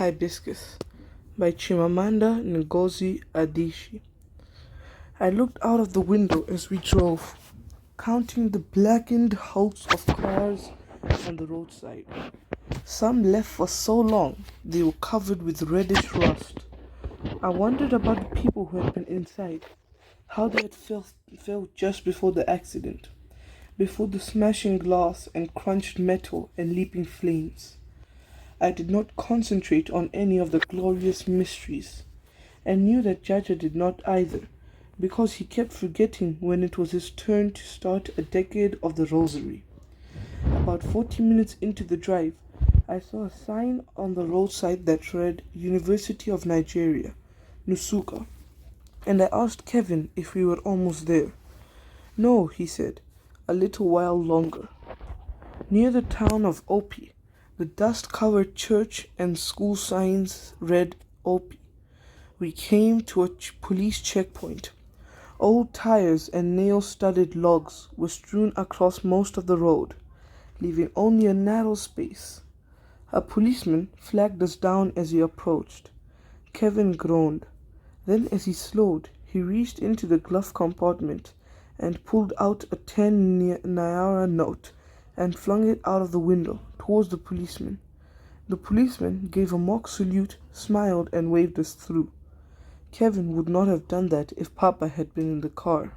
Hibiscus by Chimamanda Ngozi Adicie. I looked out of the window as we drove, counting the blackened hulks of cars on the roadside. Some left for so long they were covered with reddish rust. I wondered about the people who had been inside, how they had felt just before the accident, before the smashing glass and crunched metal and leaping flames. I did not concentrate on any of the glorious mysteries, and knew that Jaja did not either, because he kept forgetting when it was his turn to start a decade of the Rosary. About 40 minutes into the drive, I saw a sign on the roadside that read University of Nigeria, Nusuka, and I asked Kevin if we were almost there. No, he said, a little while longer. Near the town of Opi, the dust-covered church and school signs read Opi. We came to a police checkpoint. Old tires and nail-studded logs were strewn across most of the road, leaving only a narrow space. A policeman flagged us down as he approached. Kevin groaned. Then, as he slowed, he reached into the glove compartment and pulled out a 10 naira note and flung it out of the window towards the policeman. The policeman gave a mock salute, smiled, and waved us through. Kevin would not have done that if Papa had been in the car.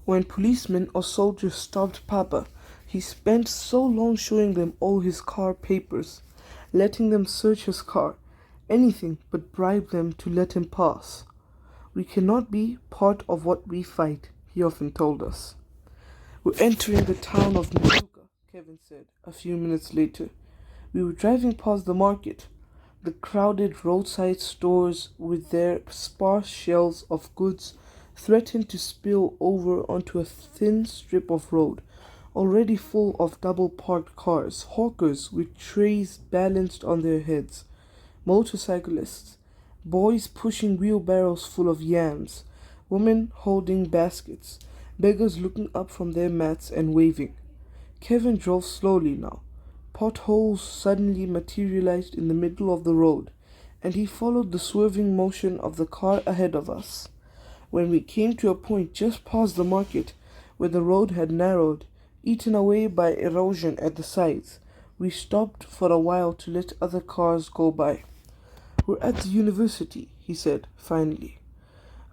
When policemen or soldiers stopped Papa, he spent so long showing them all his car papers, letting them search his car, anything but bribe them to let him pass. We cannot be part of what we fight, he often told us. We're entering the town of Nusuka, Kevin said, a few minutes later. We were driving past the market. The crowded roadside stores with their sparse shelves of goods threatened to spill over onto a thin strip of road, already full of double-parked cars, hawkers with trays balanced on their heads, motorcyclists, boys pushing wheelbarrows full of yams, women holding baskets, beggars looking up from their mats and waving. Kevin drove slowly now. Potholes suddenly materialized in the middle of the road, and he followed the swerving motion of the car ahead of us. When we came to a point just past the market, where the road had narrowed, eaten away by erosion at the sides, we stopped for a while to let other cars go by. We're at the university, he said, finally.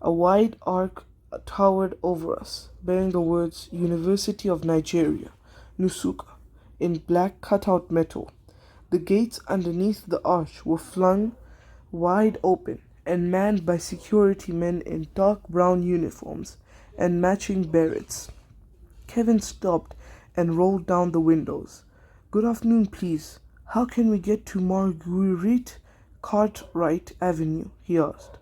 A wide arch towered over us, bearing the words University of Nigeria, Nusuka, in black cutout metal. The gates underneath the arch were flung wide open and manned by security men in dark brown uniforms and matching berets. Kevin stopped and rolled down the windows. Good afternoon, please. How can we get to Marguerite Cartwright Avenue? He asked.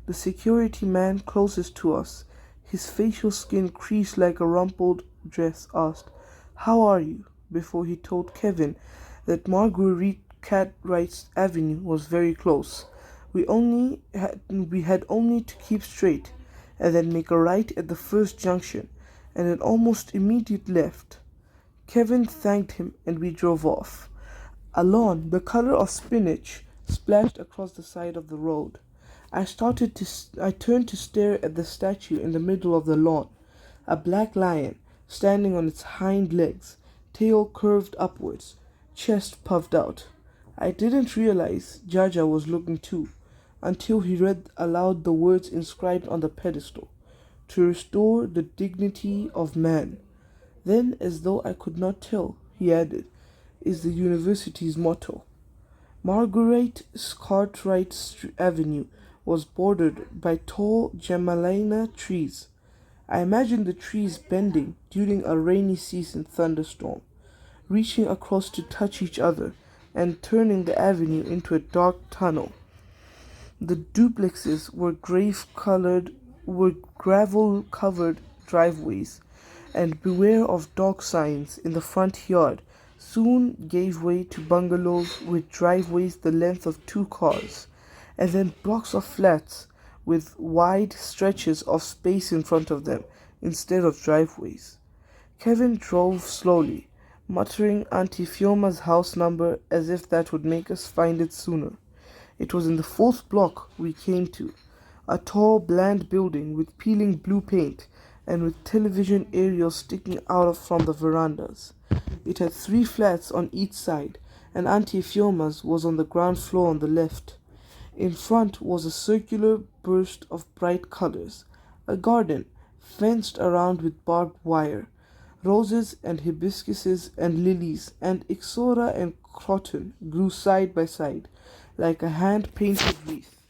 The security man closest to us, his facial skin creased like a rumpled dress, asked, How are you? Before he told Kevin that Marguerite Cartwright Avenue was very close. We had only to keep straight and then make a right at the first junction and an almost immediate left. Kevin thanked him and we drove off. A lawn, the color of spinach, splashed across the side of the road. I turned to stare at the statue in the middle of the lawn, a black lion standing on its hind legs, tail curved upwards, chest puffed out. I didn't realize Jaja was looking too, until he read aloud the words inscribed on the pedestal, to restore the dignity of man. Then, as though I could not tell, he added, is the university's motto. Marguerite Cartwright Avenue was bordered by tall Jamalina trees. I imagined the trees bending during a rainy season thunderstorm, reaching across to touch each other and turning the avenue into a dark tunnel. The duplexes were gravel-covered driveways, and beware of dog signs in the front yard soon gave way to bungalows with driveways the length of 2 cars, and then blocks of flats with wide stretches of space in front of them instead of driveways. Kevin drove slowly, muttering Auntie Fioma's house number as if that would make us find it sooner. It was in the fourth block we came to, a tall, bland building with peeling blue paint and with television aerials sticking from the verandas. It had 3 flats on each side, and Auntie Fioma's was on the ground floor on the left. In front was a circular burst of bright colors, a garden, fenced around with barbed wire. Roses and hibiscuses and lilies and ixora and croton grew side by side, like a hand-painted wreath.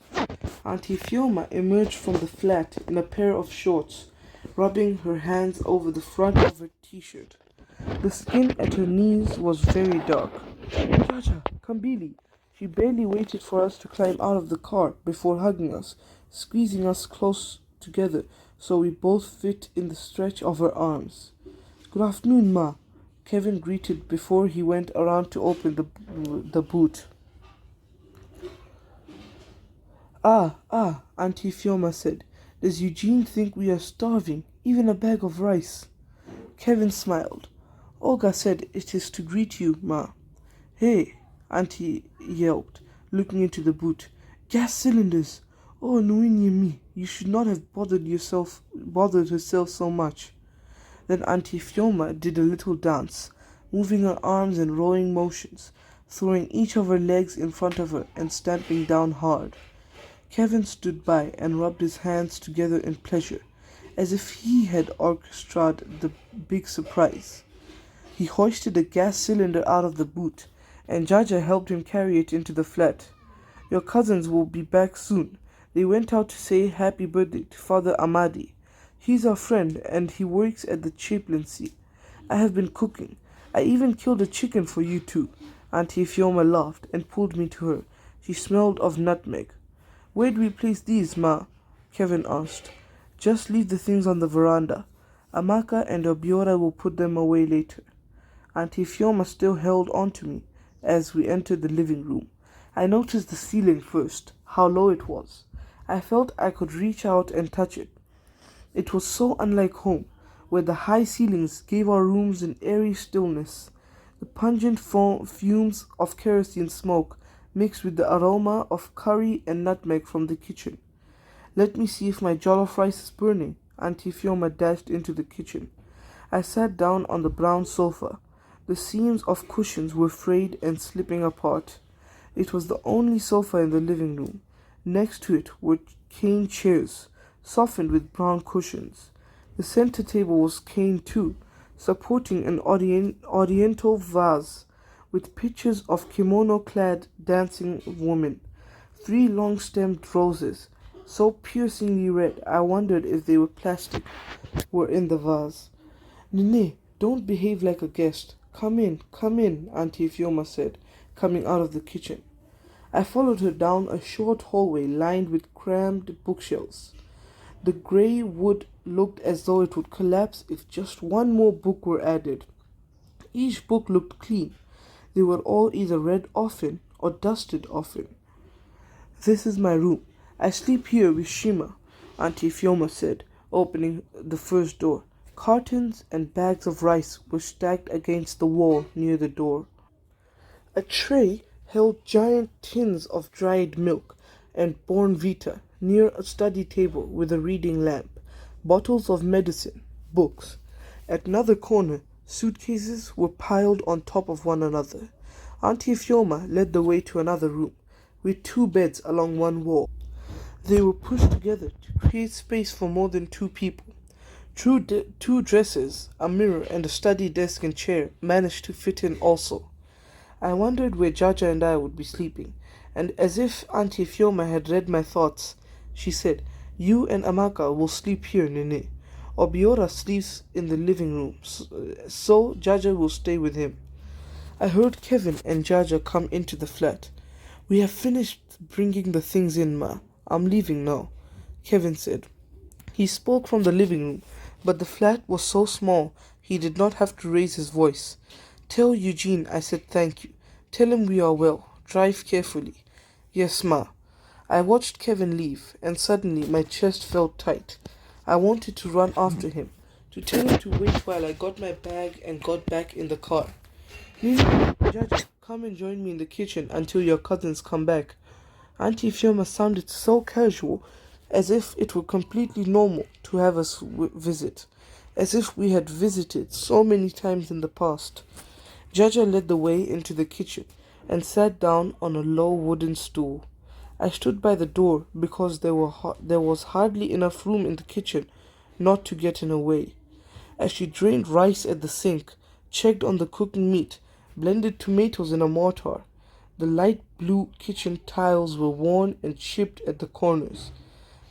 Auntie Fioma emerged from the flat in a pair of shorts, rubbing her hands over the front of her t-shirt. The skin at her knees was very dark. Jaja, Kambili. She barely waited for us to climb out of the car before hugging us, squeezing us close together so we both fit in the stretch of her arms. Good afternoon, Ma, Kevin greeted before he went around to open the boot. Auntie Fioma said. Does Eugene think we are starving? Even a bag of rice? Kevin smiled. Olga said it is to greet you, Ma. Hey, Auntie yelped, looking into the boot. Gas cylinders! Oh, Nuini me, you should not have bothered herself so much. Then Auntie Fioma did a little dance, moving her arms in rowing motions, throwing each of her legs in front of her and stamping down hard. Kevin stood by and rubbed his hands together in pleasure, as if he had orchestrated the big surprise. He hoisted a gas cylinder out of the boot, and Jaja helped him carry it into the flat. Your cousins will be back soon. They went out to say happy birthday to Father Amadi. He's our friend, and he works at the chaplaincy. I have been cooking. I even killed a chicken for you two. Auntie Fioma laughed and pulled me to her. She smelled of nutmeg. Where do we place these, Ma? Kevin asked. Just leave the things on the veranda. Amaka and Obiora will put them away later. Auntie Fioma still held on to me as we entered the living room. I noticed the ceiling first, how low it was. I felt I could reach out and touch it. It was so unlike home, where the high ceilings gave our rooms an eerie stillness. The pungent fumes of kerosene smoke mixed with the aroma of curry and nutmeg from the kitchen. Let me see if my jollof rice is burning. Auntie Fioma dashed into the kitchen. I sat down on the brown sofa. The seams of cushions were frayed and slipping apart. It was the only sofa in the living room. Next to it were cane chairs, softened with brown cushions. The center table was cane too, supporting an oriental vase with pictures of kimono-clad dancing women. 3 long-stemmed roses, so piercingly red I wondered if they were plastic, were in the vase. Nene, don't behave like a guest. Come in, Auntie Fioma said, coming out of the kitchen. I followed her down a short hallway lined with crammed bookshelves. The grey wood looked as though it would collapse if just one more book were added. Each book looked clean. They were all either read often or dusted often. This is my room. I sleep here with Shima, Auntie Fioma said, opening the first door. Cartons and bags of rice were stacked against the wall near the door. A tray held giant tins of dried milk and Bornvita near a study table with a reading lamp, bottles of medicine, books. At another corner, suitcases were piled on top of one another. Auntie Fioma led the way to another room, with 2 beds along one wall. They were pushed together to create space for more than 2 people. 2 dressers, a mirror, and a study desk and chair managed to fit in also. I wondered where Jaja and I would be sleeping, and as if Auntie Fioma had read my thoughts, she said, You and Amaka will sleep here, Nene. Obiora sleeps in the living room, so Jaja will stay with him. I heard Kevin and Jaja come into the flat. We have finished bringing the things in, Ma. I'm leaving now, Kevin said. He spoke from the living room, but the flat was so small he did not have to raise his voice. Tell Eugene I said thank you. Tell him we are well. Drive carefully. Yes, Ma. I watched Kevin leave, and suddenly my chest felt tight. I wanted to run after him, to tell him to wait while I got my bag and got back in the car. Nini, Jaja, come and join me in the kitchen until your cousins come back. Auntie Fiona sounded so casual, as if it were completely normal to have us visit, as if we had visited so many times in the past. Jaja led the way into the kitchen and sat down on a low wooden stool. I stood by the door because there was hardly enough room in the kitchen not to get in her way. As she drained rice at the sink, checked on the cooking meat, blended tomatoes in a mortar, the light blue kitchen tiles were worn and chipped at the corners,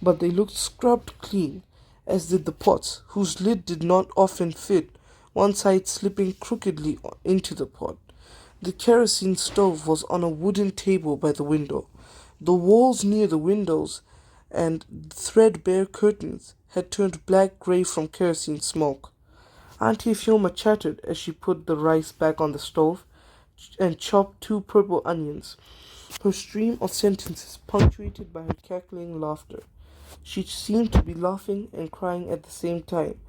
but they looked scrubbed clean, as did the pots, whose lid did not often fit, one side slipping crookedly into the pot. The kerosene stove was on a wooden table by the window. The walls near the windows and threadbare curtains had turned black gray from kerosene smoke. Auntie Fiona chattered as she put the rice back on the stove and chopped two purple onions, her stream of sentences punctuated by her cackling laughter. She seemed to be laughing and crying at the same time,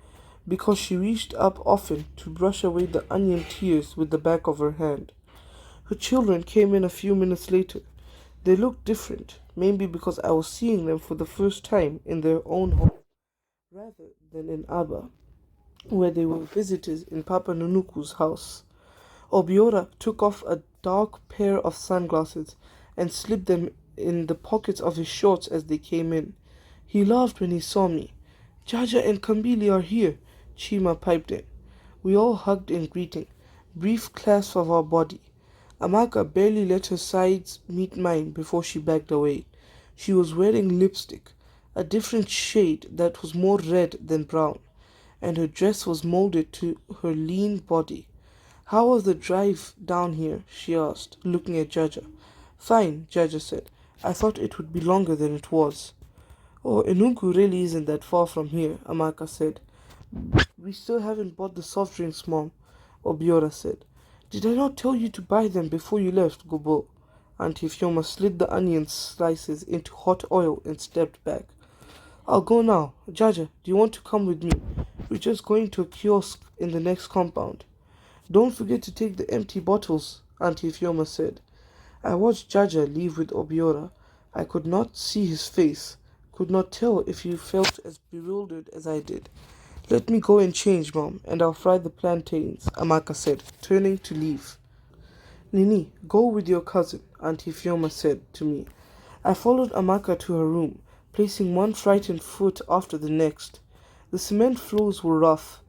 because she reached up often to brush away the onion tears with the back of her hand. Her children came in a few minutes later. They looked different, maybe because I was seeing them for the first time in their own home, rather than in Abba, where they were visitors in Papa Nunuku's house. Obiora took off a dark pair of sunglasses and slipped them in the pockets of his shorts as they came in. He laughed when he saw me. Jaja and Kambili are here, Chima piped in. We all hugged in greeting, brief clasp of our body. Amaka barely let her sides meet mine before she backed away. She was wearing lipstick, a different shade that was more red than brown, and her dress was molded to her lean body. How was the drive down here? She asked, looking at Jaja. Fine, Jaja said. I thought it would be longer than it was. Oh, Enunku really isn't that far from here, Amaka said. We still haven't bought the soft drinks, Mom, Obiora said. Did I not tell you to buy them before you left, Gobo? Auntie Fioma slid the onion slices into hot oil and stepped back. I'll go now. Jaja, do you want to come with me? We're just going to a kiosk in the next compound. Don't forget to take the empty bottles, Auntie Fioma said. I watched Jaja leave with Obiora. I could not see his face, could not tell if he felt as bewildered as I did. Let me go and change, Mom, and I'll fry the plantains, Amaka said, turning to leave. Nini, go with your cousin, Auntie Fioma said to me. I followed Amaka to her room, placing one frightened foot after the next. The cement floors were rough,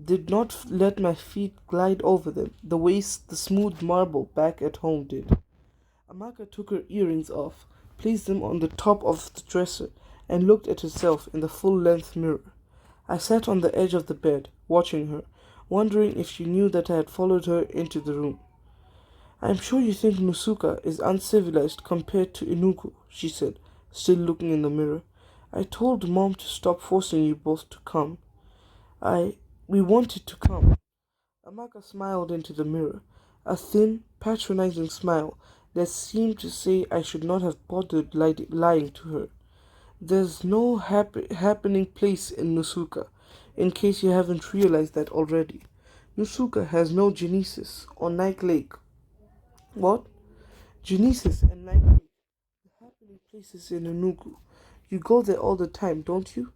did not let my feet glide over them the way the smooth marble back at home did. Amaka took her earrings off, placed them on the top of the dresser, and looked at herself in the full-length mirror. I sat on the edge of the bed, watching her, wondering if she knew that I had followed her into the room. I'm sure you think Nusuka is uncivilized compared to Inugu, she said, still looking in the mirror. I told Mom to stop forcing you both to come. We wanted to come. Amaka smiled into the mirror, a thin, patronizing smile that seemed to say I should not have bothered lying to her. There's no happening place in Nusuka, in case you haven't realized that already. Nusuka has no Genesis or Nike Lake. What? Genesis and Nike Lake, the happening places in Enugu. You go there all the time, don't you?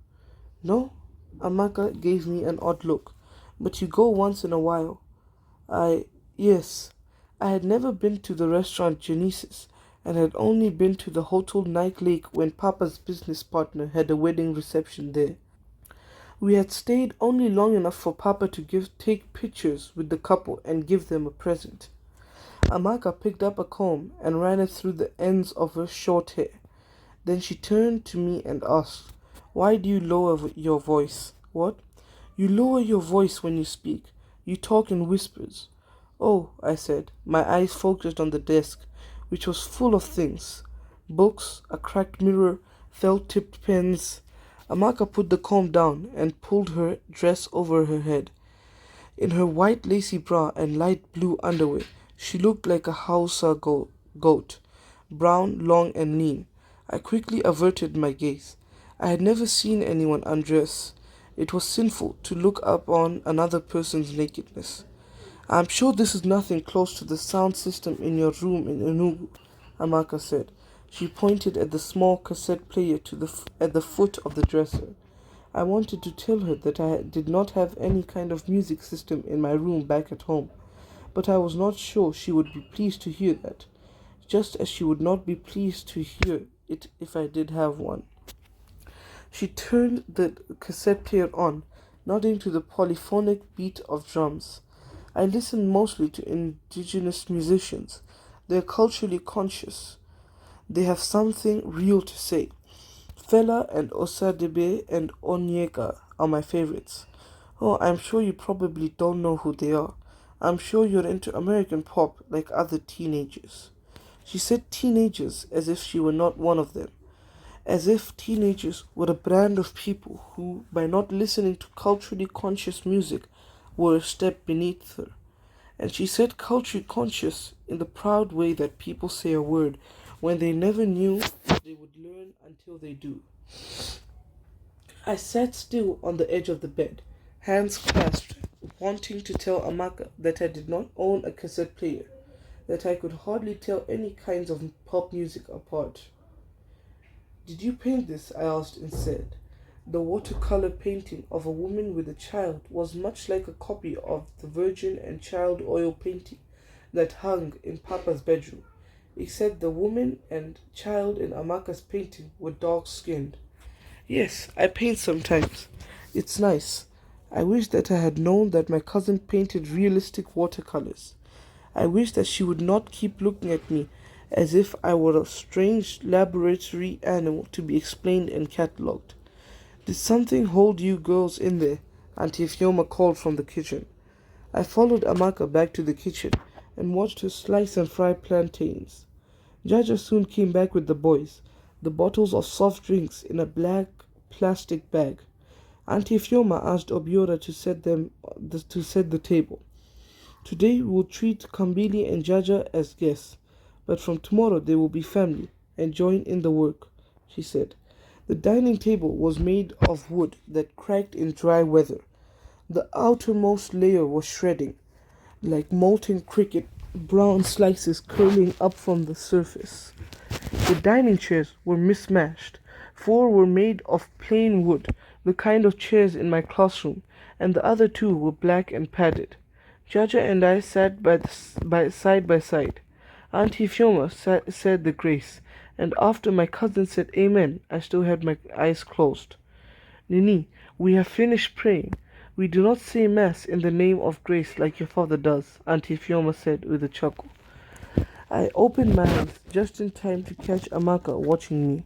No? Amaka gave me an odd look. But you go once in a while. Yes. I had never been to the restaurant Genesis, and had only been to the Hotel Nike Lake when Papa's business partner had a wedding reception there. We had stayed only long enough for Papa to take pictures with the couple and give them a present. Amaka picked up a comb and ran it through the ends of her short hair. Then she turned to me and asked, Why do you lower your voice? What? You lower your voice when you speak. You talk in whispers. Oh, I said, my eyes focused on the desk, which was full of things. Books, a cracked mirror, felt-tipped pens. Amaka put the comb down and pulled her dress over her head. In her white lacy bra and light blue underwear, she looked like a Hausa goat, brown, long, and lean. I quickly averted my gaze. I had never seen anyone undress. It was sinful to look upon another person's nakedness. I'm sure this is nothing close to the sound system in your room in Enugu, Amaka said. She pointed at the small cassette player at the foot of the dresser. I wanted to tell her that I did not have any kind of music system in my room back at home, but I was not sure she would be pleased to hear that, just as she would not be pleased to hear it if I did have one. She turned the cassette player on, nodding to the polyphonic beat of drums. I listened mostly to indigenous musicians. They are culturally conscious. They have something real to say. Fela and Osadebe and Onyeka are my favorites. Oh, I'm sure you probably don't know who they are. I'm sure you're into American pop like other teenagers. She said teenagers as if she were not one of them, as if teenagers were a brand of people who, by not listening to culturally conscious music, were a step beneath her. And she said culturally conscious in the proud way that people say a word when they never knew they would learn until they do. I sat still on the edge of the bed, hands clasped, wanting to tell Amaka that I did not own a cassette player, that I could hardly tell any kinds of pop music apart. Did you paint this? I asked instead. The watercolor painting of a woman with a child was much like a copy of the Virgin and Child oil painting that hung in Papa's bedroom, except the woman and child in Amaka's painting were dark skinned. Yes, I paint sometimes. It's nice. I wish that I had known that my cousin painted realistic watercolors. I wish that she would not keep looking at me as if I were a strange laboratory animal to be explained and catalogued. Did something hold you girls in there? Auntie Fioma called from the kitchen. I followed Amaka back to the kitchen and watched her slice and fry plantains. Jaja soon came back with the boys, the bottles of soft drinks in a black plastic bag. Auntie Fioma asked Obiora to set the table. Today we will treat Kambili and Jaja as guests, but from tomorrow they will be family and join in the work, she said. The dining table was made of wood that cracked in dry weather. The outermost layer was shredding, like molten cricket, brown slices curling up from the surface. The dining chairs were mismatched. 4 were made of plain wood, the kind of chairs in my classroom, and the other 2 were black and padded. Jaja and I sat side by side. Auntie Fioma said the grace, and after my cousin said amen, I still had my eyes closed. Nini, we have finished praying. We do not say mass in the name of grace like your father does, Auntie Fioma said with a chuckle. I opened my eyes just in time to catch Amaka watching me.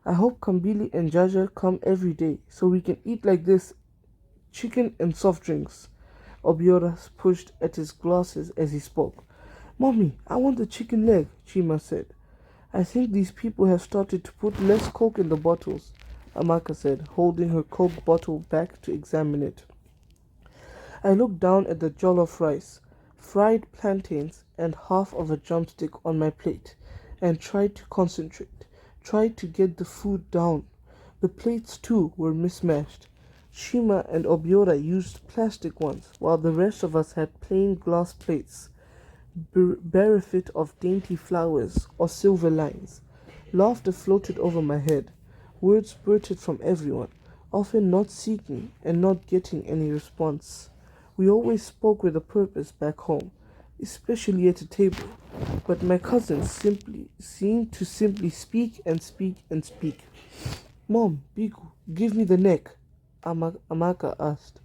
I hope Kambili and Jaja come every day so we can eat like this, chicken and soft drinks. Obiora pushed at his glasses as he spoke. Mommy, I want the chicken leg, Chima said. I think these people have started to put less coke in the bottles, Amaka said, holding her coke bottle back to examine it. I looked down at the jollof rice, fried plantains, and half of a drumstick on my plate, and tried to concentrate, tried to get the food down. The plates, too, were mismatched. Shima and Obiora used plastic ones, while the rest of us had plain glass plates, bereft of dainty flowers or silver lines. Laughter floated over my head. Words spurted from everyone, often not seeking and not getting any response. We always spoke with a purpose back home, especially at a table, but my cousins seemed to simply speak and speak and speak. Mom, Biku, give me the neck, Amaka asked.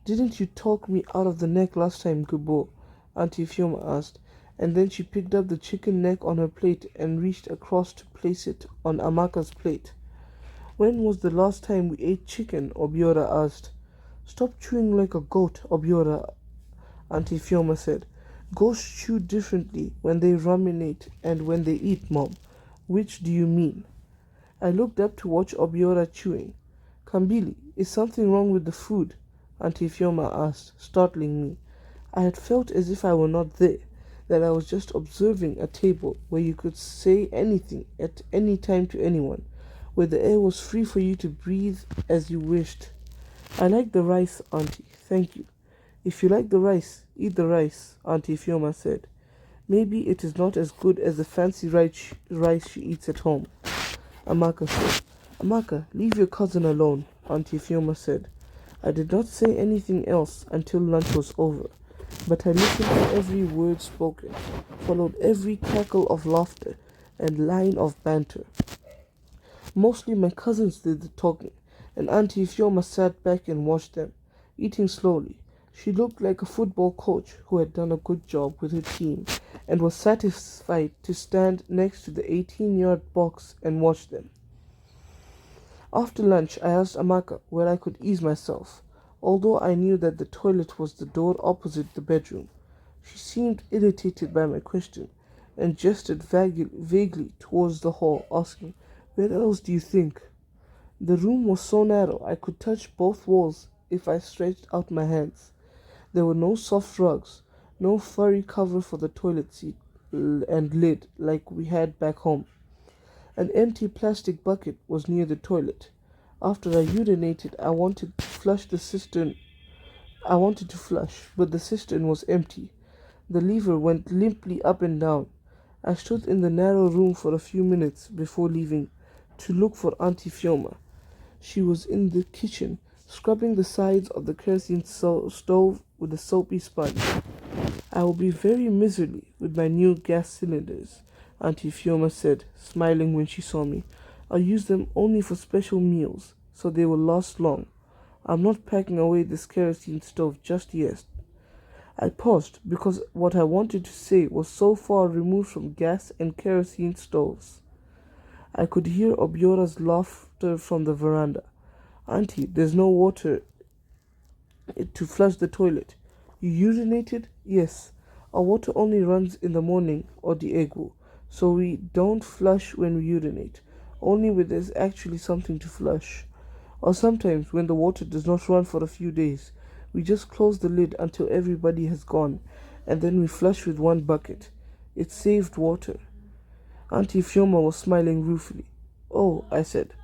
Didn't you talk me out of the neck last time, Kubo? Auntie Fiona asked, and then she picked up the chicken neck on her plate and reached across to place it on Amaka's plate. When was the last time we ate chicken? Obiora asked. Stop chewing like a goat, Obiora, Auntie Fiona said. Goats chew differently when they ruminate and when they eat, Mom. Which do you mean? I looked up to watch Obiora chewing. Kambili, is something wrong with the food? Auntie Fiona asked, startling me. I had felt as if I were not there, that I was just observing a table where you could say anything at any time to anyone, where the air was free for you to breathe as you wished. I like the rice, Auntie, thank you. If you like the rice, eat the rice, Auntie Fiona said. Maybe it is not as good as the fancy rice she eats at home, Amaka said. Amaka, leave your cousin alone, Auntie Fioma said. I did not say anything else until lunch was over, but I listened to every word spoken, followed every cackle of laughter and line of banter. Mostly my cousins did the talking, and Auntie Fioma sat back and watched them, eating slowly. She looked like a football coach who had done a good job with her team and was satisfied to stand next to the 18-yard box and watch them. After lunch, I asked Amaka where I could ease myself, although I knew that the toilet was the door opposite the bedroom. She seemed irritated by my question and gestured vaguely towards the hall, asking, "Where else do you think?" The room was so narrow I could touch both walls if I stretched out my hands. There were no soft rugs, no furry cover for the toilet seat and lid like we had back home. An empty plastic bucket was near the toilet. After I urinated, I wanted to flush, but the cistern was empty. The lever went limply up and down. I stood in the narrow room for a few minutes before leaving to look for Auntie Fioma. She was in the kitchen, scrubbing the sides of the kerosene stove with a soapy sponge. "I will be very miserly with my new gas cylinders," Auntie Fioma said, smiling when she saw me. "I'll use them only for special meals, so they will last long. I'm not packing away this kerosene stove just yet." I paused because what I wanted to say was so far removed from gas and kerosene stoves. I could hear Obiora's laughter from the veranda. "Auntie, there's no water to flush the toilet." "You urinated?" "Yes. Our water only runs in the morning or the egu, so we don't flush when we urinate, only when there's actually something to flush. Or sometimes when the water does not run for a few days, we just close the lid until everybody has gone, and then we flush with one bucket. It saved water." Auntie Fioma was smiling ruefully. "Oh," I said.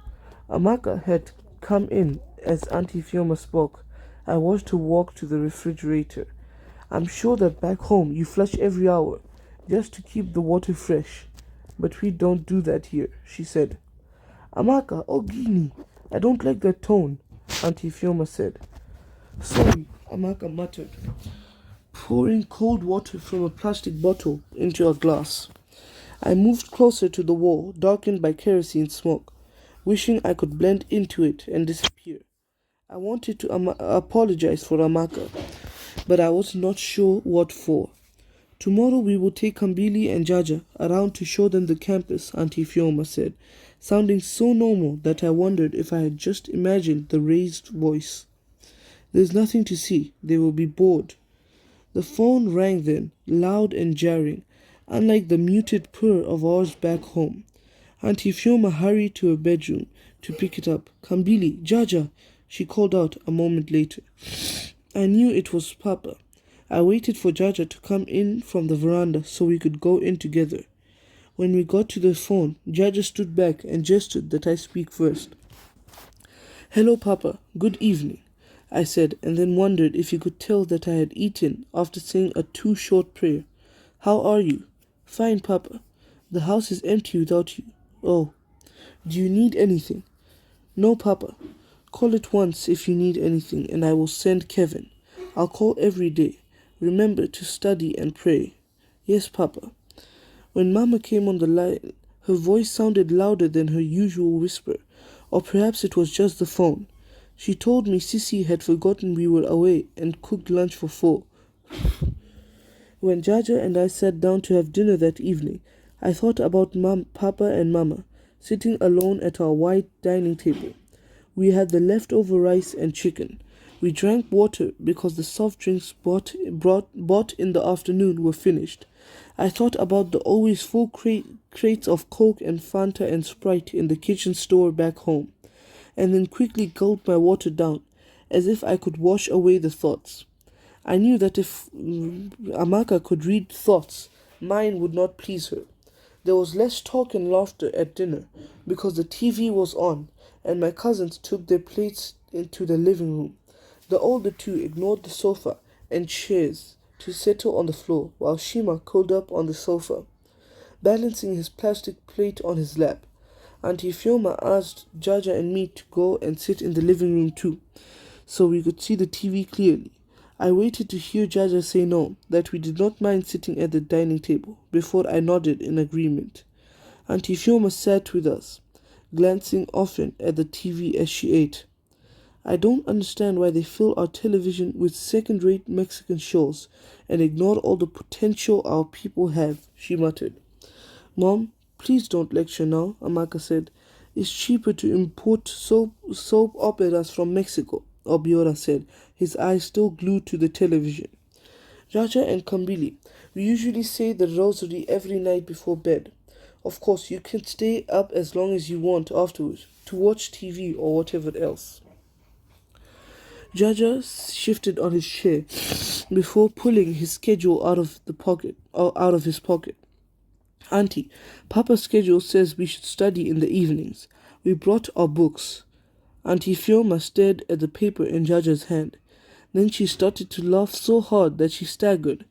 Amaka had come in as Auntie Fioma spoke. I watched her walk to the refrigerator. "I'm sure that back home you flush every hour, just to keep the water fresh. But we don't do that here," she said. "Amaka, oh Guinea, I don't like that tone," Auntie Fioma said. "Sorry," Amaka muttered, pouring cold water from a plastic bottle into a glass. I moved closer to the wall, darkened by kerosene smoke, wishing I could blend into it and disappear. I wanted to apologize for Amaka, but I was not sure what for. "Tomorrow we will take Kambili and Jaja around to show them the campus," Auntie Fioma said, sounding so normal that I wondered if I had just imagined the raised voice. "There's nothing to see. They will be bored." The phone rang then, loud and jarring, unlike the muted purr of ours back home. Auntie Fioma hurried to her bedroom to pick it up. "Kambili, Jaja," she called out a moment later. I knew it was Papa. I waited for Jaja to come in from the veranda so we could go in together. When we got to the phone, Jaja stood back and gestured that I speak first. "Hello, Papa. Good evening," I said, and then wondered if he could tell that I had eaten after saying a too short prayer. "How are you?" "Fine, Papa. The house is empty without you." "Oh. Do you need anything?" "No, Papa. Call it once if you need anything, and I will send Kevin. I'll call every day. Remember to study and pray." "Yes, Papa." When Mama came on the line, her voice sounded louder than her usual whisper, or perhaps it was just the phone. She told me Sissy had forgotten we were away and cooked lunch for 4. When Jaja and I sat down to have dinner that evening, I thought about Papa and Mama, sitting alone at our white dining table. We had the leftover rice and chicken. We drank water because the soft drinks bought in the afternoon were finished. I thought about the always full crates of Coke and Fanta and Sprite in the kitchen store back home, and then quickly gulped my water down, as if I could wash away the thoughts. I knew that if Amaka could read thoughts, mine would not please her. There was less talk and laughter at dinner because the TV was on, and my cousins took their plates into the living room. The older two ignored the sofa and chairs to settle on the floor, while Shima curled up on the sofa, balancing his plastic plate on his lap. Auntie Fioma asked Jaja and me to go and sit in the living room too, so we could see the TV clearly. I waited to hear Jaja say no, that we did not mind sitting at the dining table, before I nodded in agreement. Auntie Fioma sat with us, glancing often at the TV as she ate. I don't understand why they fill our television with second-rate Mexican shows and ignore all the potential our people have, she muttered. Mom, please don't lecture now, Amaka said. It's cheaper to import soap operas from Mexico, Obiora said, his eyes still glued to the television. Jaja and Kambili, we usually say the rosary every night before bed. Of course, you can stay up as long as you want afterwards to watch TV or whatever else. Jaja shifted on his chair before pulling his schedule out of his pocket. Auntie, Papa's schedule says we should study in the evenings. We brought our books. Auntie Fioma stared at the paper in Jaja's hand. Then she started to laugh so hard that she staggered,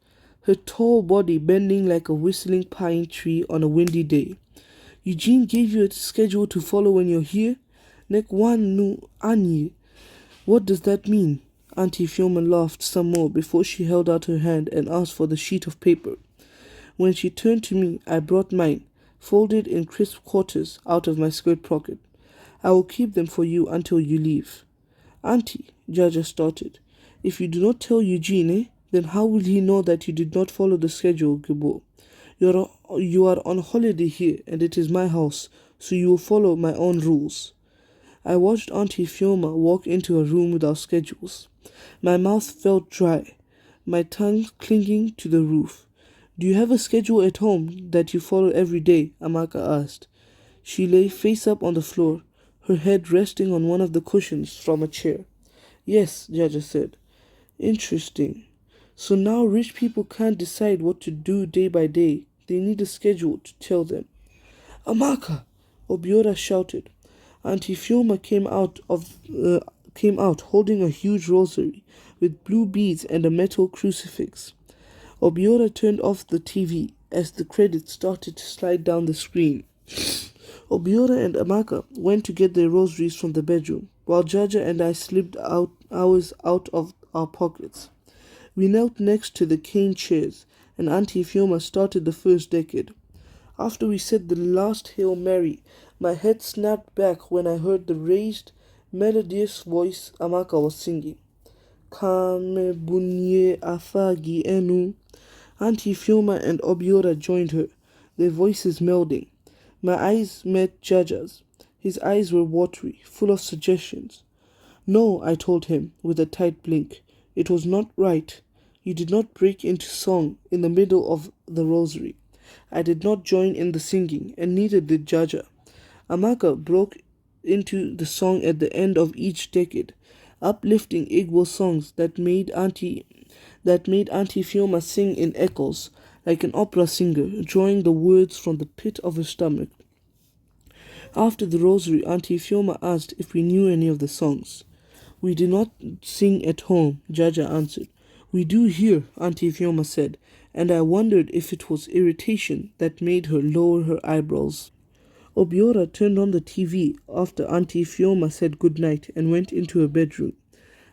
her tall body bending like a whistling pine tree on a windy day. Eugene gave you a schedule to follow when you're here? Nek wan nu anyi. What does that mean? Auntie Fioma laughed some more before she held out her hand and asked for the sheet of paper. When she turned to me, I brought mine, folded in crisp quarters, out of my skirt pocket. I will keep them for you until you leave. Auntie, Jaja started, if you do not tell Eugene, then how will he know that you did not follow the schedule, Gabo? You are on holiday here, and it is my house, so you will follow my own rules. I watched Auntie Fioma walk into her room with our schedules. My mouth felt dry, my tongue clinging to the roof. Do you have a schedule at home that you follow every day? Amaka asked. She lay face up on the floor, her head resting on one of the cushions from a chair. Yes, Jaja said. Interesting. So now rich people can't decide what to do day by day. They need a schedule to tell them. Amaka! Obiora shouted. Auntie Fioma came out holding a huge rosary with blue beads and a metal crucifix. Obiora turned off the TV as the credits started to slide down the screen. Obiora and Amaka went to get their rosaries from the bedroom, while Jaja and I slipped ours out of our pockets. We knelt next to the cane chairs, and Auntie Fioma started the first decade. After we said the last Hail Mary, my head snapped back when I heard the raised, melodious voice Amaka was singing. Kame bunye afagi enu. Auntie Fioma and Obiora joined her, their voices melding. My eyes met Jaja's. His eyes were watery, full of suggestions. No, I told him, with a tight blink. It was not right. You did not break into song in the middle of the rosary. I did not join in the singing, and neither did Jaja. Amaka broke into the song at the end of each decade, uplifting Igbo songs that made Auntie Fioma sing in echoes, like an opera singer, drawing the words from the pit of her stomach. After the rosary, Auntie Fioma asked if we knew any of the songs. We did not sing at home, Jaja answered. We do here, Auntie Fioma said, and I wondered if it was irritation that made her lower her eyebrows. Obiora turned on the TV after Auntie Fioma said good night and went into her bedroom.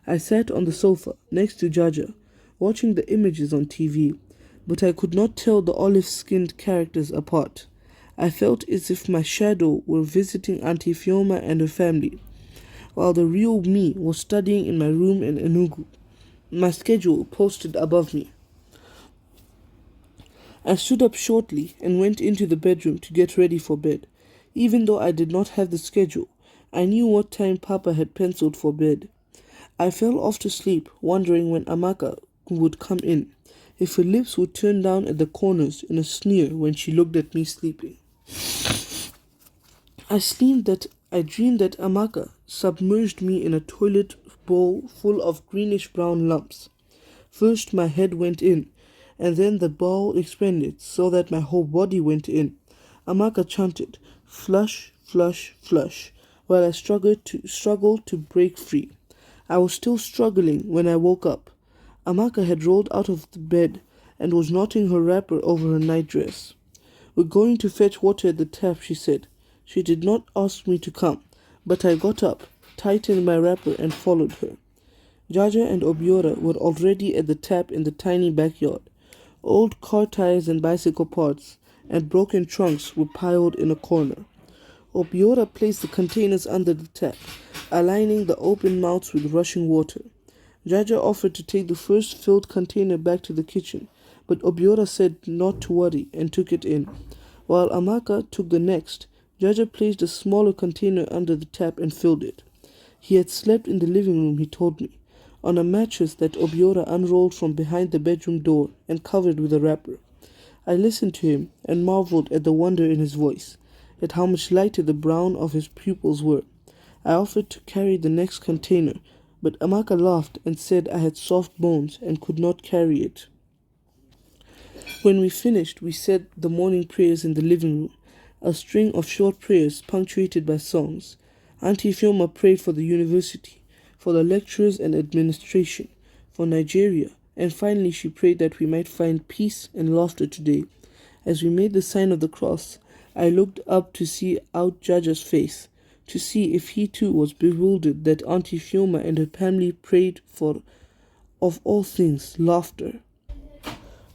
I sat on the sofa next to Jaja, watching the images on TV, but I could not tell the olive-skinned characters apart. I felt as if my shadow were visiting Auntie Fioma and her family, while the real me was studying in my room in Enugu, my schedule posted above me. I stood up shortly and went into the bedroom to get ready for bed. Even though I did not have the schedule, I knew what time Papa had penciled for bed. I fell off to sleep, wondering when Amaka would come in, if her lips would turn down at the corners in a sneer when she looked at me sleeping. I dreamed that Amaka submerged me in a toilet bowl full of greenish-brown lumps. First my head went in, and then the bowl expanded so that my whole body went in. Amaka chanted, "Flush, flush, flush," while I struggled to break free. I was still struggling when I woke up. Amaka had rolled out of the bed and was knotting her wrapper over her nightdress. "We're going to fetch water at the tap," she said. She did not ask me to come, but I got up, tightened my wrapper, and followed her. Jaja and Obiora were already at the tap in the tiny backyard. Old car tires and bicycle parts and broken trunks were piled in a corner. Obiora placed the containers under the tap, aligning the open mouths with rushing water. Jaja offered to take the first filled container back to the kitchen, but Obiora said not to worry and took it in. While Amaka took the next, Jaja placed a smaller container under the tap and filled it. He had slept in the living room, he told me, on a mattress that Obiora unrolled from behind the bedroom door and covered with a wrapper. I listened to him and marveled at the wonder in his voice, at how much lighter the brown of his pupils were. I offered to carry the next container, but Amaka laughed and said I had soft bones and could not carry it. When we finished, we said the morning prayers in the living room, a string of short prayers punctuated by songs. Auntie Fioma prayed for the university, for the lecturers and administration, for Nigeria, and finally she prayed that we might find peace and laughter today. As we made the sign of the cross, I looked up to see out Jaja's face, to see if he too was bewildered that Auntie Fioma and her family prayed for, of all things, laughter.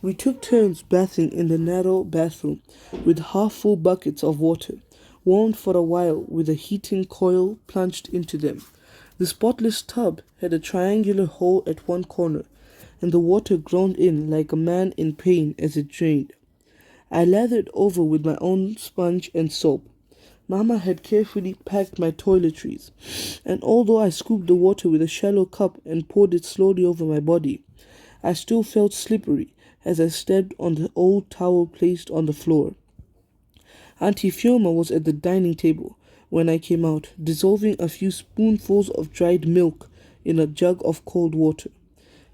We took turns bathing in the narrow bathroom with half-full buckets of water, warmed for a while with a heating coil plunged into them. The spotless tub had a triangular hole at one corner, and the water groaned in like a man in pain as it drained. I lathered over with my own sponge and soap. Mama had carefully packed my toiletries, and although I scooped the water with a shallow cup and poured it slowly over my body, I still felt slippery as I stepped on the old towel placed on the floor. Auntie Fioma was at the dining table when I came out, dissolving a few spoonfuls of dried milk in a jug of cold water.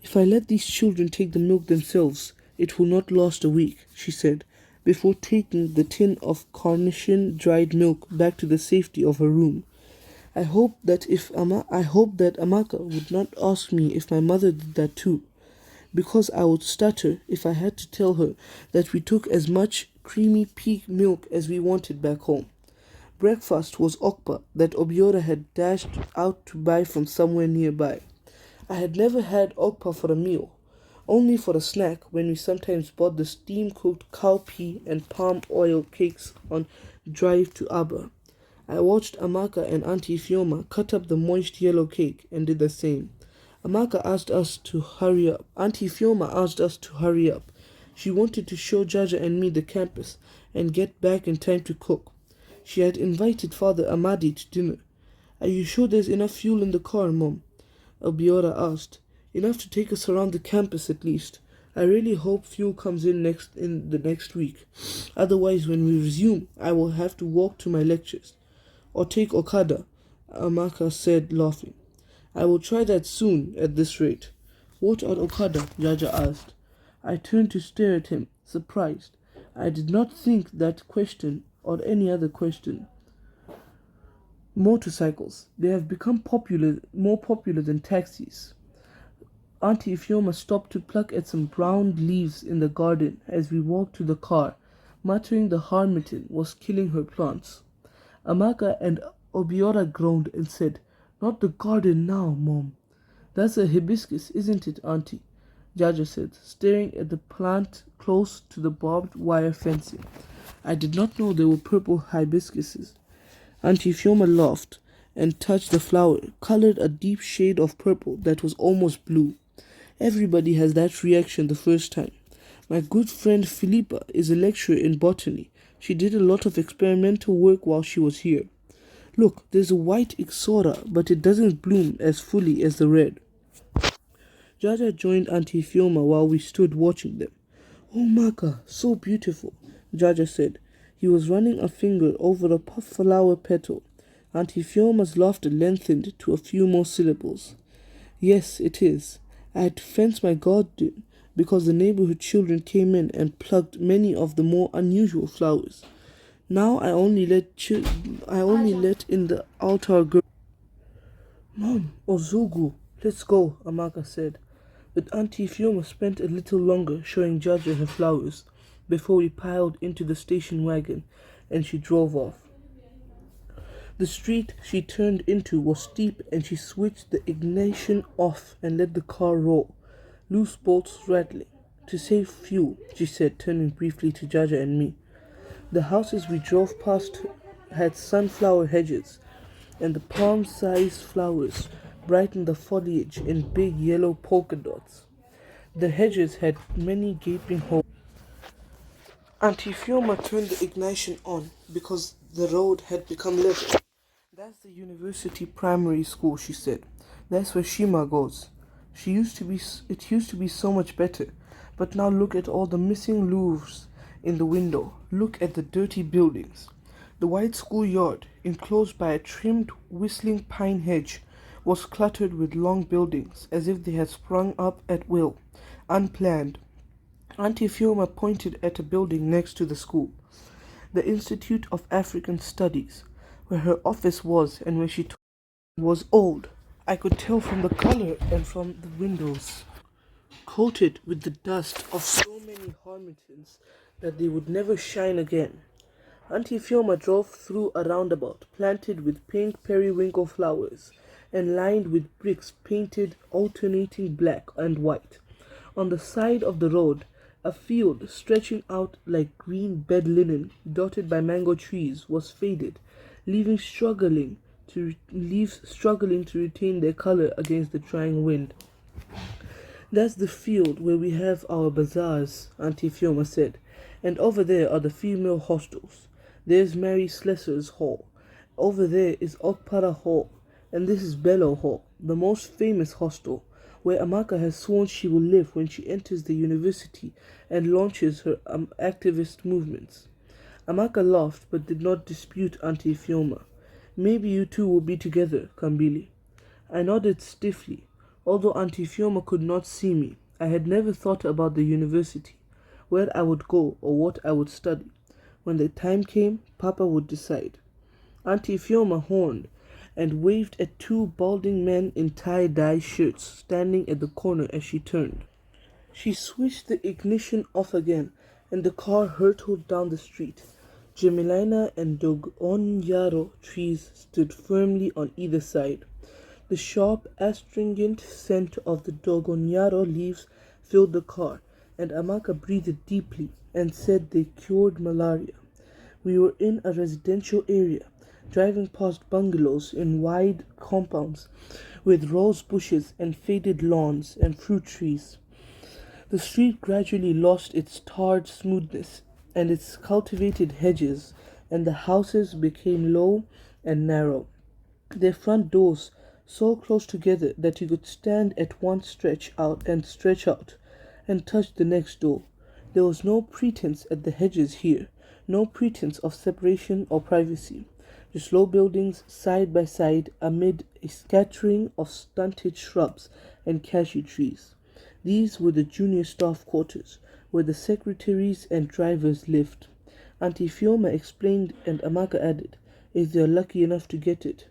"If I let these children take the milk themselves, it will not last a week," she said, before taking the tin of Carnation dried milk back to the safety of her room. I hoped that Amaka would not ask me if my mother did that too, because I would stutter if I had to tell her that we took as much creamy peak milk as we wanted back home. Breakfast was okpa that Obiora had dashed out to buy from somewhere nearby. I had never had okpa for a meal, only for a snack when we sometimes bought the steam-cooked cowpea and palm oil cakes on drive to Abba. I watched Amaka and Auntie Fioma cut up the moist yellow cake and did the same. Amaka asked us to hurry up. Auntie Fioma asked us to hurry up. She wanted to show Jaja and me the campus and get back in time to cook. She had invited Father Amadi to dinner. "Are you sure there's enough fuel in the car, Mom?" Obiora asked. "Enough to take us around the campus at least. I really hope fuel comes in the next week. Otherwise, when we resume, I will have to walk to my lectures. Or take Okada," Amaka said, laughing. "I will try that soon at this rate." "What on Okada?" Jaja asked. I turned to stare at him, surprised. I did not think that question or any other question. "Motorcycles. They have become more popular than taxis." Auntie Fioma stopped to pluck at some brown leaves in the garden as we walked to the car, muttering the harmattan was killing her plants. Amaka and Obiora groaned and said, "Not the garden now, Mom." "That's a hibiscus, isn't it, Auntie?" Jaja said, staring at the plant close to the barbed wire fencing. I did not know there were purple hibiscuses. Auntie Fioma laughed and touched the flower, colored a deep shade of purple that was almost blue. Everybody has that reaction the first time. My good friend Philippa is a lecturer in botany. She did a lot of experimental work while she was here. "Look, there's a white ixora, but it doesn't bloom as fully as the red." Jaja joined Auntie Fioma while we stood watching them. "Oh, Maka, so beautiful," Jaja said. He was running a finger over a flower petal. Auntie Fioma's laughter lengthened to a few more syllables. "Yes, it is. I had to fence my garden because the neighborhood children came in and plucked many of the more unusual flowers. Now I only let in the altar girls." "Mom, Ozugu, let's go," Amaka said. But Auntie Fiona spent a little longer showing Jaja her flowers before we piled into the station wagon and she drove off. The street she turned into was steep and she switched the ignition off and let the car roll, loose bolts rattling. To save fuel, she said, turning briefly to Jaja and me. The houses we drove past had sunflower hedges, and the palm-sized flowers brightened the foliage in big yellow polka dots. The hedges had many gaping holes. Auntie Fiona turned the ignition on because the road had become level. That's the university primary school, she said. That's where Shima goes. It used to be so much better, but now look at all the missing louvres in the window. Look at the dirty buildings. The wide schoolyard, enclosed by a trimmed, whistling pine hedge, was cluttered with long buildings, as if they had sprung up at will, unplanned. Auntie Fiona pointed at a building next to the school, the Institute of African Studies, where her office was and where she was old. I could tell from the color and from the windows, coated with the dust of so many harmatins, that they would never shine again. Auntie Fiona drove through a roundabout planted with pink periwinkle flowers and lined with bricks painted alternating black and white. On the side of the road, a field stretching out like green bed linen, dotted by mango trees, was faded, leaves struggling to retain their color against the drying wind. That's the field where we have our bazaars, Auntie Fiona said, and over there are the female hostels. There's Mary Slessor's Hall. Over there is Okpara Hall, and this is Bellow Hall, the most famous hostel, where Amaka has sworn she will live when she enters the university and launches her activist movements. Amaka laughed but did not dispute Auntie Fiona. Maybe you two will be together, Kambili. I nodded stiffly. Although Auntie Fiona could not see me, I had never thought about the university, where I would go or what I would study. When the time came, Papa would decide. Auntie Fiona horned and waved at two balding men in tie-dye shirts standing at the corner as she turned. She switched the ignition off again, and the car hurtled down the street. Gemilina and Dogonyaro trees stood firmly on either side. The sharp, astringent scent of the Dogonyaro leaves filled the car, and Amaka breathed deeply and said they cured malaria. We were in a residential area, driving past bungalows in wide compounds with rose bushes and faded lawns and fruit trees. The street gradually lost its tarred smoothness and its cultivated hedges, and the houses became low and narrow, their front doors so close together that you could stand at one stretch out and touch the next door. There was no pretense at the hedges here, no pretense of separation or privacy. Just low buildings side by side amid a scattering of stunted shrubs and cashew trees. These were the junior staff quarters, where the secretaries and drivers lived. Auntie Fiona explained and Amaka added, if they are lucky enough to get it.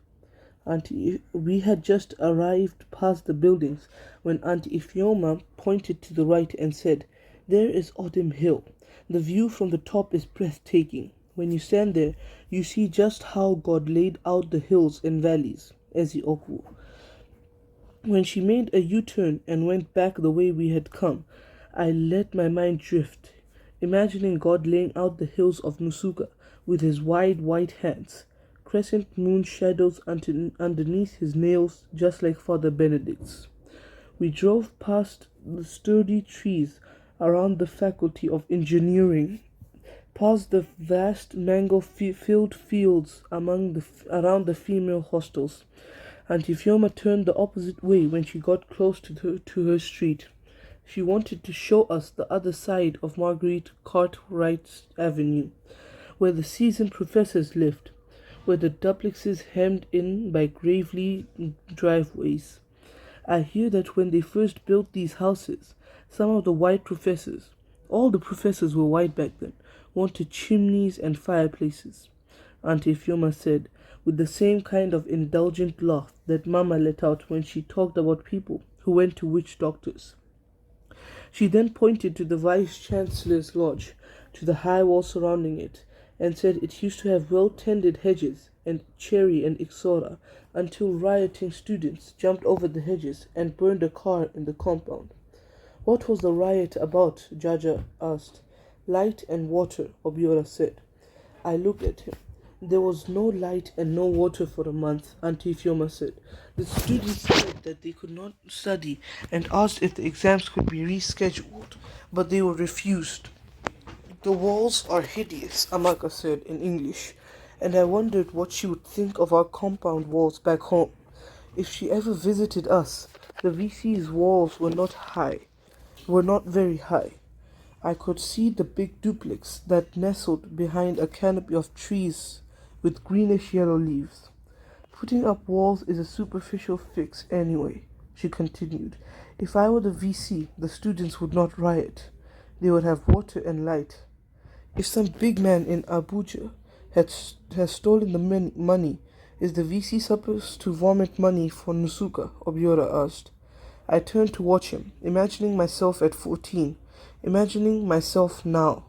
We had just arrived past the buildings when Auntie Fiona pointed to the right and said, there is Autumn Hill. The view from the top is breathtaking. When you stand there, you see just how God laid out the hills and valleys, Ezioku. When she made a U-turn and went back the way we had come, I let my mind drift, imagining God laying out the hills of Nusuka with his wide white hands, crescent moon shadows underneath his nails just like Father Benedict's. We drove past the sturdy trees around the Faculty of Engineering, past the vast mango-filled fields around the female hostels. Auntie Fiona turned the opposite way when she got close to her street. She wanted to show us the other side of Marguerite Cartwright's Avenue, where the seasoned professors lived, where the duplexes hemmed in by gravely driveways. I hear that when they first built these houses, some of the white professors, all the professors were white back then, wanted chimneys and fireplaces, Auntie Fiona said, with the same kind of indulgent laugh that Mama let out when she talked about people who went to witch doctors. She then pointed to the Vice-Chancellor's lodge, to the high wall surrounding it, and said it used to have well-tended hedges and cherry and ixora, until rioting students jumped over the hedges and burned a car in the compound. What was the riot about? Jaja asked. Light and water, Obiora said. I looked at him. There was no light and no water for a month, Auntie Fioma said. The students said that they could not study and asked if the exams could be rescheduled, but they were refused. The walls are hideous, Amaka said in English, and I wondered what she would think of our compound walls back home. If she ever visited us, the VC's walls were not very high. I could see the big duplex that nestled behind a canopy of trees with greenish yellow leaves. Putting up walls is a superficial fix anyway, she continued. If I were the VC, the students would not riot. They would have water and light. If some big man in Abuja has stolen the money, is the VC supposed to vomit money for Nusuka? Obiora asked. I turned to watch him, imagining myself at 14, imagining myself now.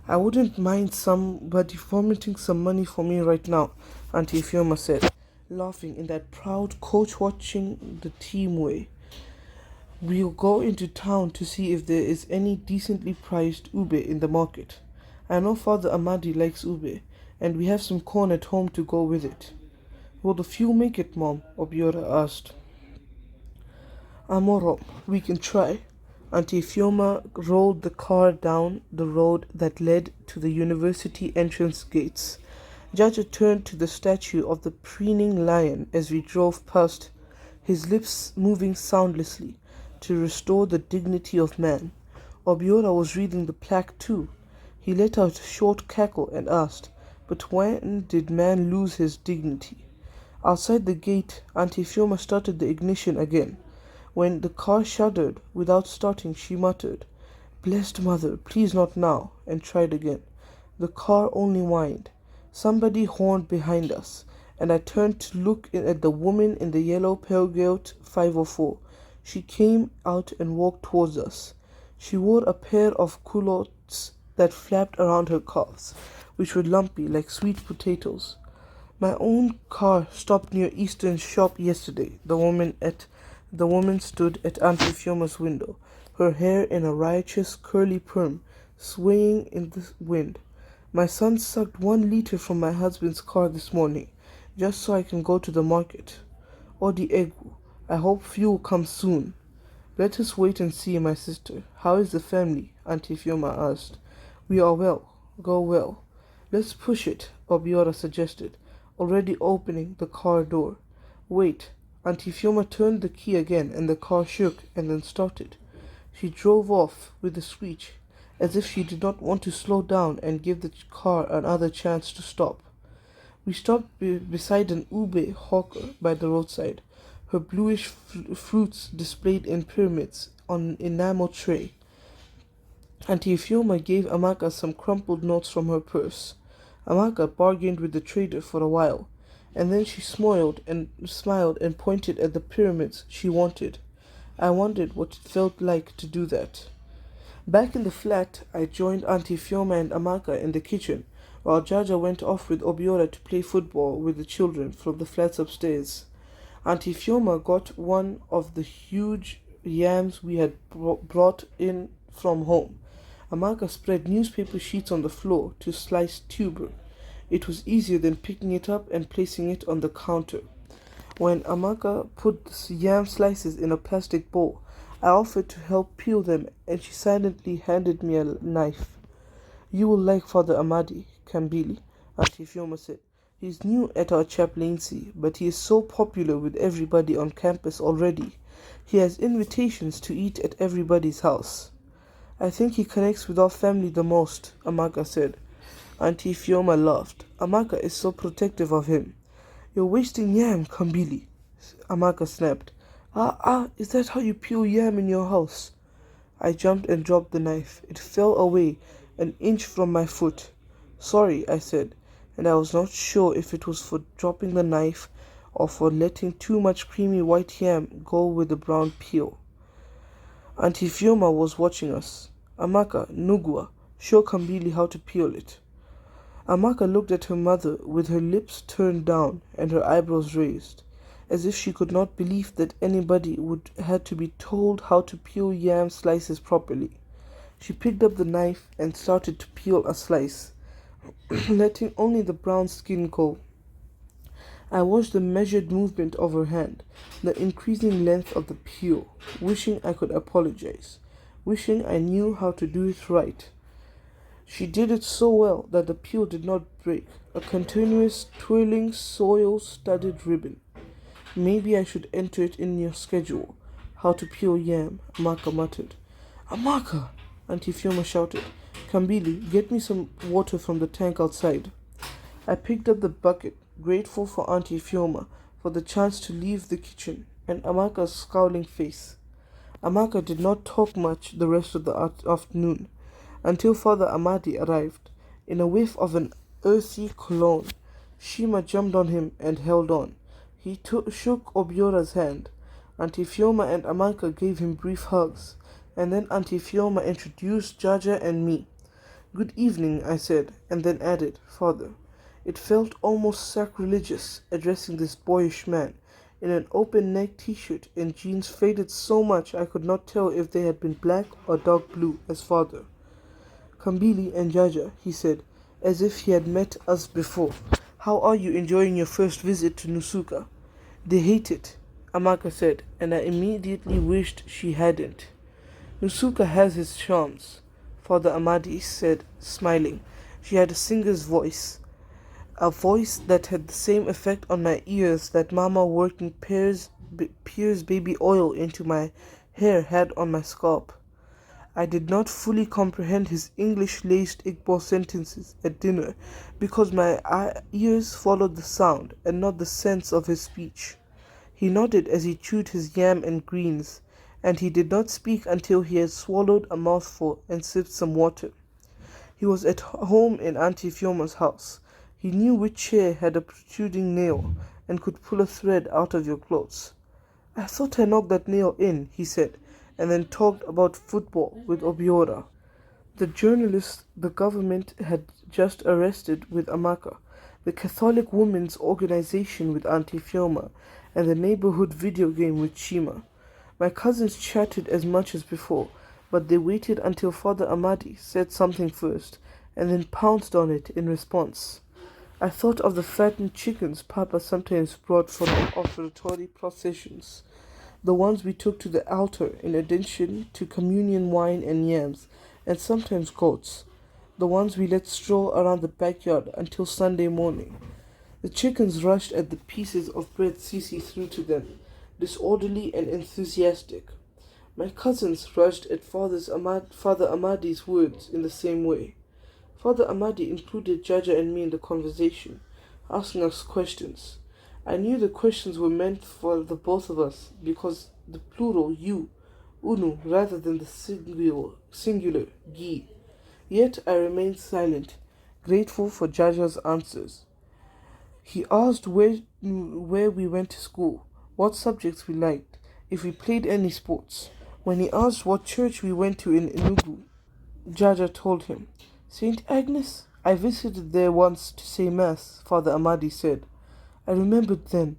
I wouldn't mind somebody vomiting some money for me right now, Auntie Fioma said, laughing in that proud coach watching the team way. We'll go into town to see if there is any decently priced ube in the market. I know Father Amadi likes ube, and we have some corn at home to go with it. Will the fuel make it, Mom? Obiora asked. Amoro, we can try. Auntie Fioma rolled the car down the road that led to the university entrance gates. Jaja turned to the statue of the preening lion as we drove past, his lips moving soundlessly to restore the dignity of man. Obiora was reading the plaque too. He let out a short cackle and asked, "But when did man lose his dignity?" Outside the gate, Auntie Fioma started the ignition again. When the car shuddered without starting, she muttered, "Blessed Mother, please not now," and tried again. The car only whined. Somebody horned behind us, and I turned to look at the woman in the yellow Peugeot 504. She came out and walked towards us. She wore a pair of culottes that flapped around her calves, which were lumpy like sweet potatoes. My own car stopped near Eastern's shop yesterday. The woman stood at Auntie Fioma's window, her hair in a riotous curly perm, swaying in the wind. My son sucked 1 liter from my husband's car this morning, just so I can go to the market. Odi egu, I hope fuel comes soon. Let us wait and see, my sister. How is the family? Auntie Fioma asked. We are well. Go well. Let's push it, Obiora suggested, already opening the car door. Wait. Auntie Fioma turned the key again and the car shook and then started. She drove off with a screech, as if she did not want to slow down and give the car another chance to stop. We stopped beside an ube hawker by the roadside, her bluish fruits displayed in pyramids on an enamel tray. Auntie Fioma gave Amaka some crumpled notes from her purse. Amaka bargained with the trader for a while, and then she smiled and pointed at the pyramids she wanted. I wondered what it felt like to do that. Back in the flat, I joined Auntie Fioma and Amaka in the kitchen, while Jaja went off with Obiora to play football with the children from the flats upstairs. Auntie Fioma got one of the huge yams we had brought in from home. Amaka spread newspaper sheets on the floor to slice tuber. It was easier than picking it up and placing it on the counter. When Amaka put the yam slices in a plastic bowl, I offered to help peel them, and she silently handed me a knife. You will like Father Amadi, Kambili, Auntie Fioma said. He's new at our chaplaincy, but he is so popular with everybody on campus already. He has invitations to eat at everybody's house. I think he connects with our family the most, Amaka said. Auntie Fioma laughed. Amaka is so protective of him. You're wasting yam, Kambili, Amaka snapped. Is that how you peel yam in your house? I jumped and dropped the knife. It fell away, an inch from my foot. Sorry, I said, and I was not sure if it was for dropping the knife or for letting too much creamy white yam go with the brown peel. Auntie Fioma was watching us. Amaka, Nugua, show Kambili how to peel it. Amaka looked at her mother with her lips turned down and her eyebrows raised, as if she could not believe that anybody would have to be told how to peel yam slices properly. She picked up the knife and started to peel a slice, letting only the brown skin go. I watched the measured movement of her hand, the increasing length of the peel, wishing I could apologize, wishing I knew how to do it right. She did it so well that the peel did not break, a continuous twirling soil-studded ribbon. Maybe I should enter it in your schedule. How to peel yam, Amaka muttered. Amaka! Auntie Fioma shouted. Kambili, get me some water from the tank outside. I picked up the bucket, grateful for Auntie Fioma for the chance to leave the kitchen, and Amaka's scowling face. Amaka did not talk much the rest of the afternoon, until Father Amadi arrived. In a whiff of an earthy cologne, Shima jumped on him and held on. He shook Obiora's hand. Auntie Fioma and Amaka gave him brief hugs, and then Auntie Fioma introduced Jaja and me. Good evening, I said, and then added, Father. It felt almost sacrilegious addressing this boyish man in an open-neck t-shirt and jeans faded so much I could not tell if they had been black or dark blue as father. Kambili and Jaja, he said, as if he had met us before. How are you enjoying your first visit to Nusuka? They hate it, Amaka said, and I immediately wished she hadn't. Nusuka has its charms, Father Amadi said, smiling. She had a singer's voice. A voice that had the same effect on my ears that Mama working Pierre's baby oil into my hair had on my scalp. I did not fully comprehend his English-laced Igbo sentences at dinner because my ears followed the sound and not the sense of his speech. He nodded as he chewed his yam and greens, and he did not speak until he had swallowed a mouthful and sipped some water. He was at home in Auntie Fioma's house. He knew which chair had a protruding nail and could pull a thread out of your clothes. I thought I knocked that nail in, he said, and then talked about football with Obiora. The journalist the government had just arrested with Amaka, the Catholic Women's Organization with Auntie Fioma, and the neighborhood video game with Shima. My cousins chatted as much as before, but they waited until Father Amadi said something first, and then pounced on it in response. I thought of the fattened chickens Papa sometimes brought for the offertory processions, the ones we took to the altar in addition to communion wine and yams, and sometimes goats, the ones we let stroll around the backyard until Sunday morning. The chickens rushed at the pieces of bread Sisi threw to them, disorderly and enthusiastic. My cousins rushed at Father Amadi's words in the same way. Father Amadi included Jaja and me in the conversation, asking us questions. I knew the questions were meant for the both of us because the plural you, unu, rather than the singular gi. Yet I remained silent, grateful for Jaja's answers. He asked where we went to school, what subjects we liked, if we played any sports. When he asked what church we went to in Enugu, Jaja told him. St. Agnes? I visited there once to say Mass, Father Amadi said. I remembered then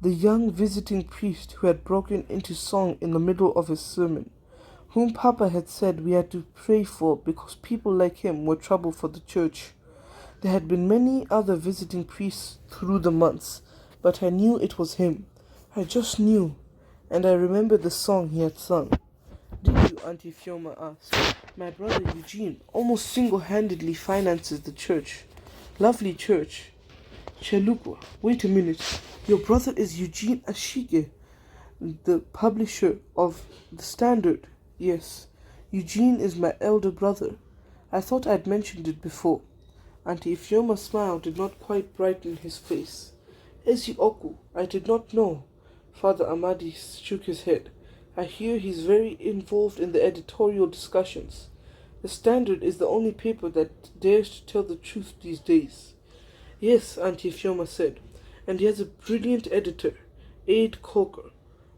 the young visiting priest who had broken into song in the middle of his sermon, whom Papa had said we had to pray for because people like him were trouble for the church. There had been many other visiting priests through the months, but I knew it was him. I just knew, and I remembered the song he had sung. Did you? Auntie Fioma asked. My brother Eugene almost single-handedly finances the church. Lovely church. Chelukwa, wait a minute. Your brother is Eugene Ashike, the publisher of The Standard. Yes, Eugene is my elder brother. I thought I'd mentioned it before. Auntie Fioma's smile did not quite brighten his face. Ezi Oku, I did not know. Father Amadi shook his head. I hear he's very involved in the editorial discussions. The Standard is the only paper that dares to tell the truth these days. Yes, Auntie Fioma said, and he has a brilliant editor, Aide Coker.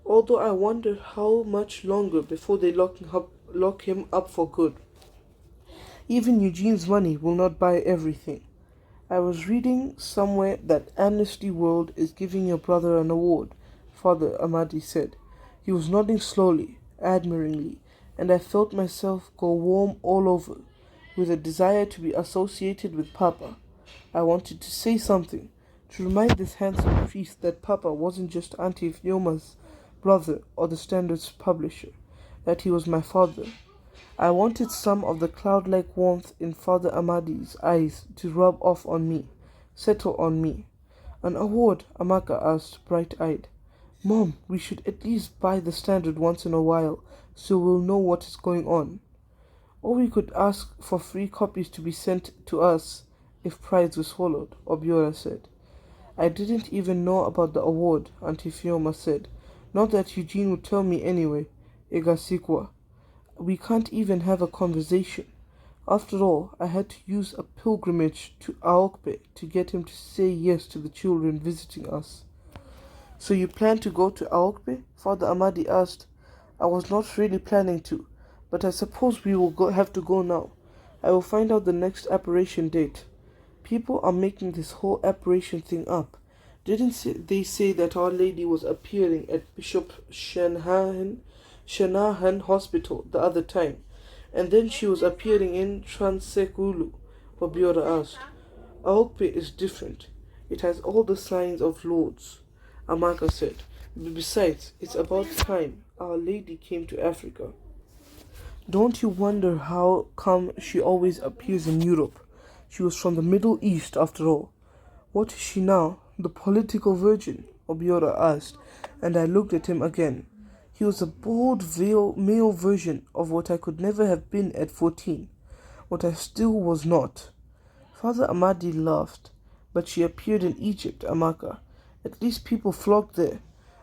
although I wondered how much longer before they lock him up for good. Even Eugene's money will not buy everything. I was reading somewhere that Amnesty World is giving your brother an award, Father Amadi said. He was nodding slowly, admiringly, and I felt myself go warm all over, with a desire to be associated with Papa. I wanted to say something, to remind this handsome priest that Papa wasn't just Auntie Fioma's brother or the Standard's publisher, that he was my father. I wanted some of the cloud-like warmth in Father Amadi's eyes to rub off on me, settle on me. An award, Amaka asked, bright-eyed. Mom, we should at least buy the Standard once in a while, so we'll know what is going on. Or we could ask for free copies to be sent to us if prize was swallowed, Obiora said. I didn't even know about the award, Auntie Fioma said. Not that Eugene would tell me anyway, Egasikwa. We can't even have a conversation. After all, I had to use a pilgrimage to Aokbe to get him to say yes to the children visiting us. So you plan to go to Aokbe? Father Amadi asked. I was not really planning to, but I suppose we will have to go now. I will find out the next apparition date. People are making this whole apparition thing up. Didn't they say that Our Lady was appearing at Bishop Shanahan Hospital the other time, and then she was appearing in Transekulu? Obiora asked. Aokpe is different. It has all the signs of lords, Amaka said. Besides, it's about time Our Lady came to Africa. Don't you wonder how come she always appears in Europe? She was from the Middle East, after all. What is she now? The political virgin? Obiora asked, and I looked at him again. He was a bold male version of what I could never have been at 14, what I still was not. Father Amadi laughed. But she appeared in Egypt, Amaka. At least people flocked there,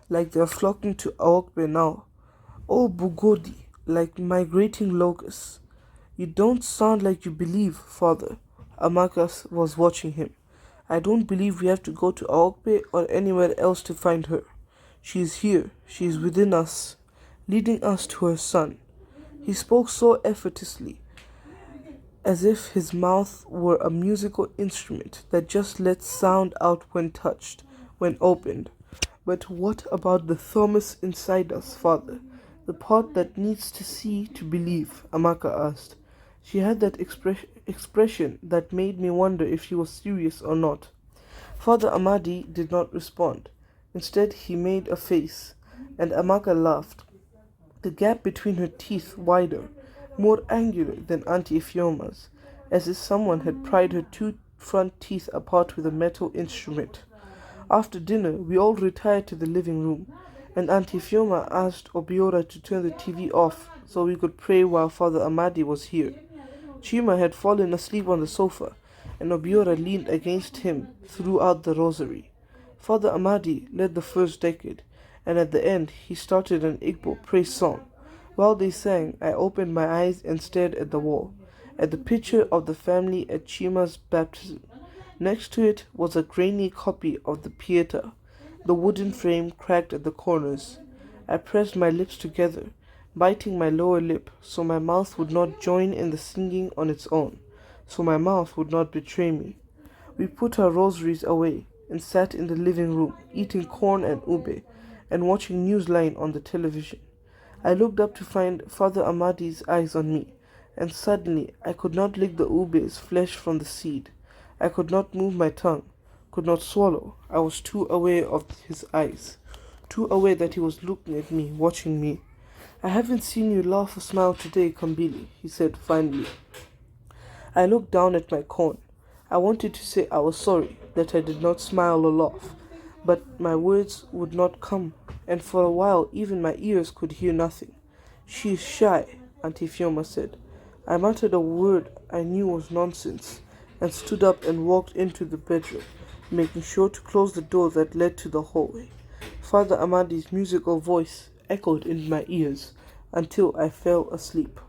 like they are flocking to Aokbe now. Oh, Bugodi, like migrating locusts. You don't sound like you believe, Father. Amaka was watching him. I don't believe we have to go to Aokbe or anywhere else to find her. She is here. She is within us, leading us to her son. He spoke so effortlessly, as if his mouth were a musical instrument that just lets sound out when touched, when opened. But what about the Thomas inside us, Father? The part that needs to see to believe, Amaka asked. She had that expression that made me wonder if she was serious or not. Father Amadi did not respond. Instead, he made a face, and Amaka laughed. The gap between her teeth wider, more angular than Auntie Ifyoma's, as if someone had pried her two front teeth apart with a metal instrument. After dinner, we all retired to the living room, and Auntie Fioma asked Obiora to turn the TV off so we could pray while Father Amadi was here. Chima had fallen asleep on the sofa, and Obiora leaned against him throughout the rosary. Father Amadi led the first decade, and at the end he started an Igbo praise song. While they sang, I opened my eyes and stared at the wall, at the picture of the family at Chima's baptism. Next to it was a grainy copy of the Pieta, the wooden frame cracked at the corners. I pressed my lips together, biting my lower lip so my mouth would not join in the singing on its own, so my mouth would not betray me. We put our rosaries away and sat in the living room, eating corn and ube, and watching Newsline on the television. I looked up to find Father Amadi's eyes on me, and suddenly I could not lick the ube's flesh from the seed. I could not move my tongue, could not swallow. I was too aware of his eyes, too aware that he was looking at me, watching me. I haven't seen you laugh or smile today, Kambili, he said finally. I looked down at my corn. I wanted to say I was sorry that I did not smile or laugh, but my words would not come, and for a while even my ears could hear nothing. She is shy, Auntie Fioma said. I muttered a word I knew was nonsense, and stood up and walked into the bedroom, making sure to close the door that led to the hallway. Father Amadi's musical voice echoed in my ears until I fell asleep.